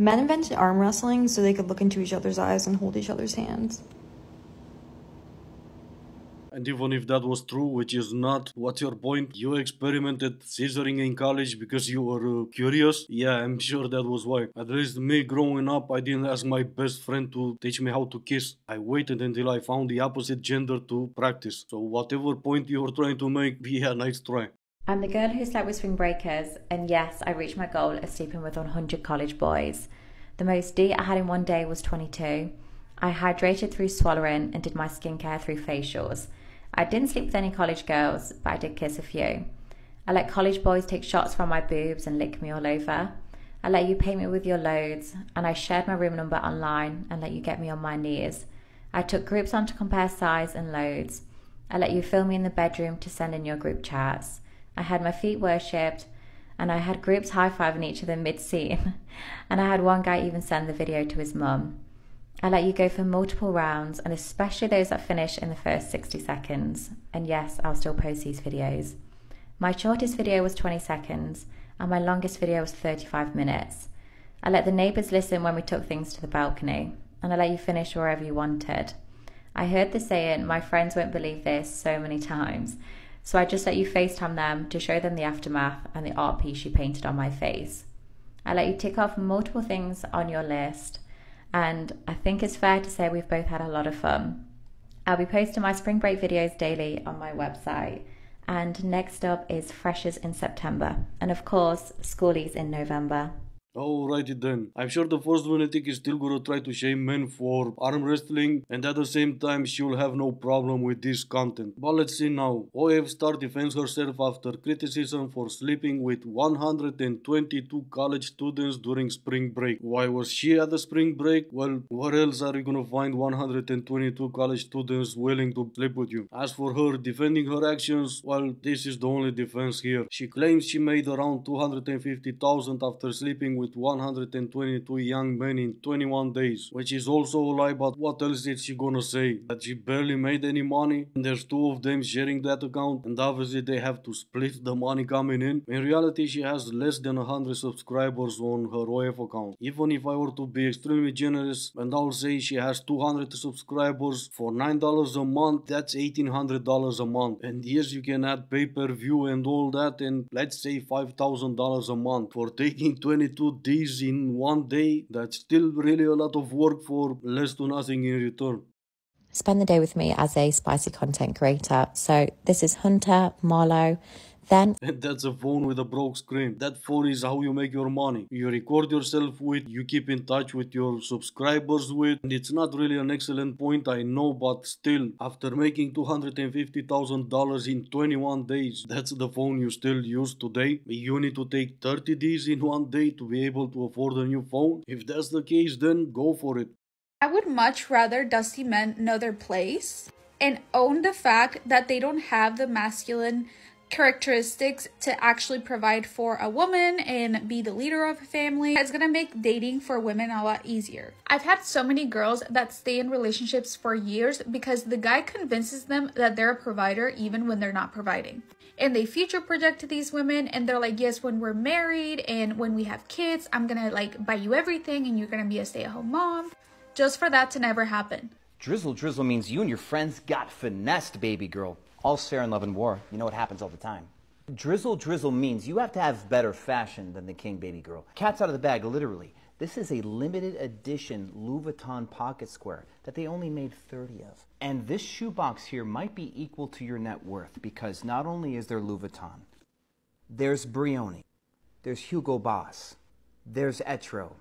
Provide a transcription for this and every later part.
Men invented arm wrestling so they could look into each other's eyes and hold each other's hands. And even if that was true, which is not, what's your point? You experimented scissoring in college because you were curious? Yeah, I'm sure that was why. At least me growing up, I didn't ask my best friend to teach me how to kiss. I waited until I found the opposite gender to practice. So whatever point you were trying to make, yeah, nice try. I'm the girl who slept with spring breakers, and yes, I reached my goal of sleeping with 100 college boys. The most D I had in one day was 22. I hydrated through swallowing and did my skincare through facials. I didn't sleep with any college girls, but I did kiss a few. I let college boys take shots from my boobs and lick me all over. I let you pay me with your loads, and I shared my room number online and let you get me on my knees. I took groups on to compare size and loads. I let you film me in the bedroom to send in your group chats. I had my feet worshipped, and I had groups high-fiving each other mid-scene. And I had one guy even send the video to his mum. I let you go for multiple rounds, and especially those that finish in the first 60 seconds. And yes, I'll still post these videos. My shortest video was 20 seconds, and my longest video was 35 minutes. I let the neighbours listen when we took things to the balcony, and I let you finish wherever you wanted. I heard the saying, my friends won't believe this, so many times. So I just let you FaceTime them to show them the aftermath and the art piece you painted on my face. I let you tick off multiple things on your list, and I think it's fair to say we've both had a lot of fun. I'll be posting my spring break videos daily on my website, and next up is Freshers in September, and of course, Schoolies in November. Alrighty then. I'm sure the first lunatic is still gonna try to shame men for arm wrestling, and at the same time she'll have no problem with this content. But let's see now. OF Star defends herself after criticism for sleeping with 122 college students during spring break. Why was she at the spring break? Well, where else are you gonna find 122 college students willing to sleep with you? As for her defending her actions, well, this is the only defense here. She claims she made around 250,000 after sleeping with 122 young men in 21 days, which is also a lie, but what else is she gonna say? That she barely made any money, and there's two of them sharing that account, and obviously they have to split the money coming in? In reality, she has less than 100 subscribers on her OF account. Even if I were to be extremely generous, and I'll say she has 200 subscribers for $9 a month, that's $1,800 a month. And yes, you can add pay-per-view and all that, and let's say $5,000 a month. For taking 22 days in one day, that's still really a lot of work for less to nothing in return. Spend the day with me as a spicy content creator. So this is Hunter, Marlo, then... And that's a phone with a broke screen. That phone is how you make your money. You record yourself with, you keep in touch with your subscribers with, and it's not really an excellent point, I know, but still, after making $250,000 in 21 days, that's the phone you still use today? You need to take 30 days in one day to be able to afford a new phone? If that's the case, then go for it. I would much rather dusty men know their place and own the fact that they don't have the masculine characteristics to actually provide for a woman and be the leader of a family. It's gonna make dating for women a lot easier. I've had so many girls that stay in relationships for years because the guy convinces them that they're a provider even when they're not providing. And they future project to these women, and they're like, yes, when we're married and when we have kids, I'm gonna like buy you everything and you're gonna be a stay-at-home mom, just for that to never happen. Drizzle drizzle means you and your friends got finessed, baby girl. All fair in love and war. You know it happens all the time. Drizzle drizzle means you have to have better fashion than the king, baby girl. Cat's out of the bag, literally. This is a limited edition Louis Vuitton pocket square that they only made 30 of. And this shoebox here might be equal to your net worth, because not only is there Louis Vuitton, there's Brioni, there's Hugo Boss, there's Etro,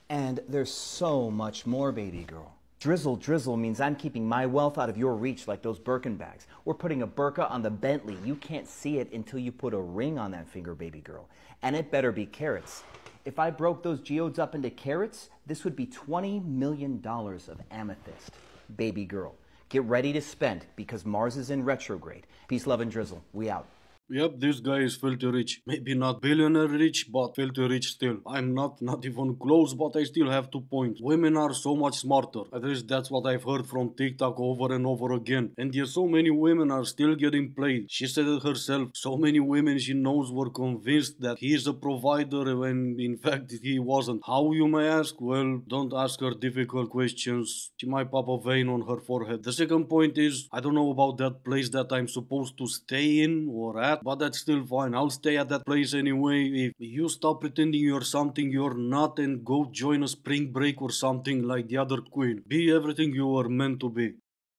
and there's so much more, baby girl. Drizzle drizzle means I'm keeping my wealth out of your reach, like those Birkin bags. We're putting a burqa on the Bentley. You can't see it until you put a ring on that finger, baby girl. And it better be carats. If I broke those geodes up into carats, this would be $20 million of amethyst. Baby girl, get ready to spend, because Mars is in retrograde. Peace, love, and drizzle. We out. Yep, this guy is filthy rich. Maybe not billionaire rich, but filthy rich still. I'm not even close, but I still have 2 points. Women are so much smarter. At least that's what I've heard from TikTok over and over again. And yet so many women are still getting played. She said it herself. So many women she knows were convinced that he is a provider when in fact he wasn't. How, you may ask? Well, don't ask her difficult questions. She might pop a vein on her forehead. The second point is, I don't know about that place that I'm supposed to stay in or at, but that's still fine. I'll stay at that place anyway. If you stop pretending you're something you're not and go join a spring break or something like the other queen. Be everything you were meant to be.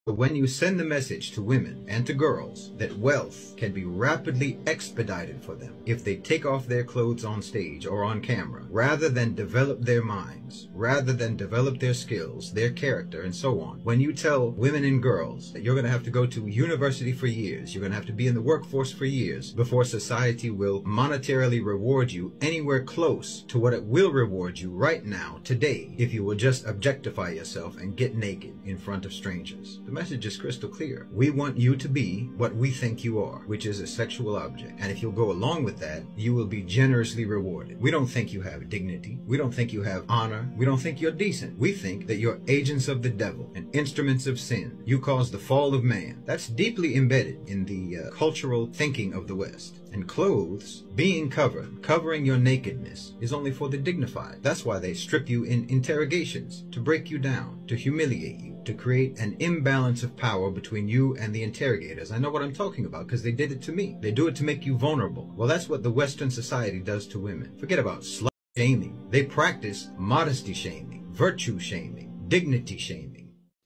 But when you send the message to women and to girls that wealth can be rapidly expedited for them if they take off their clothes on stage or on camera, rather than develop their minds, rather than develop their skills, their character, and so on. When you tell women and girls that you're going to have to go to university for years, you're going to have to be in the workforce for years before society will monetarily reward you anywhere close to what it will reward you right now, today, if you will just objectify yourself and get naked in front of strangers. The message is crystal clear. We want you to be what we think you are, which is a sexual object. And if you'll go along with that, you will be generously rewarded. We don't think you have dignity. We don't think you have honor. We don't think you're decent. We think that you're agents of the devil and instruments of sin. You caused the fall of man. That's deeply embedded in the cultural thinking of the West. And clothes, being covered, covering your nakedness, is only for the dignified. That's why they strip you in interrogations, to break you down, to humiliate you, to create an imbalance of power between you and the interrogators. I know what I'm talking about because they did it to me. They do it to make you vulnerable. Well, that's what the Western society does to women. Forget about slut shaming. They practice modesty shaming, virtue shaming, dignity shaming.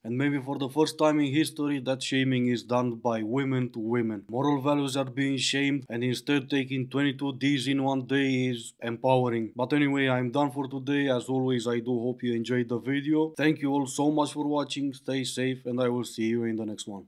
And maybe for the first time in history, that shaming is done by women to women. Moral values are being shamed, and instead taking 22 Ds in one day is empowering. But anyway, I'm done for today. As always, I do hope you enjoyed the video. Thank you all so much for watching. Stay safe, and I will see you in the next one.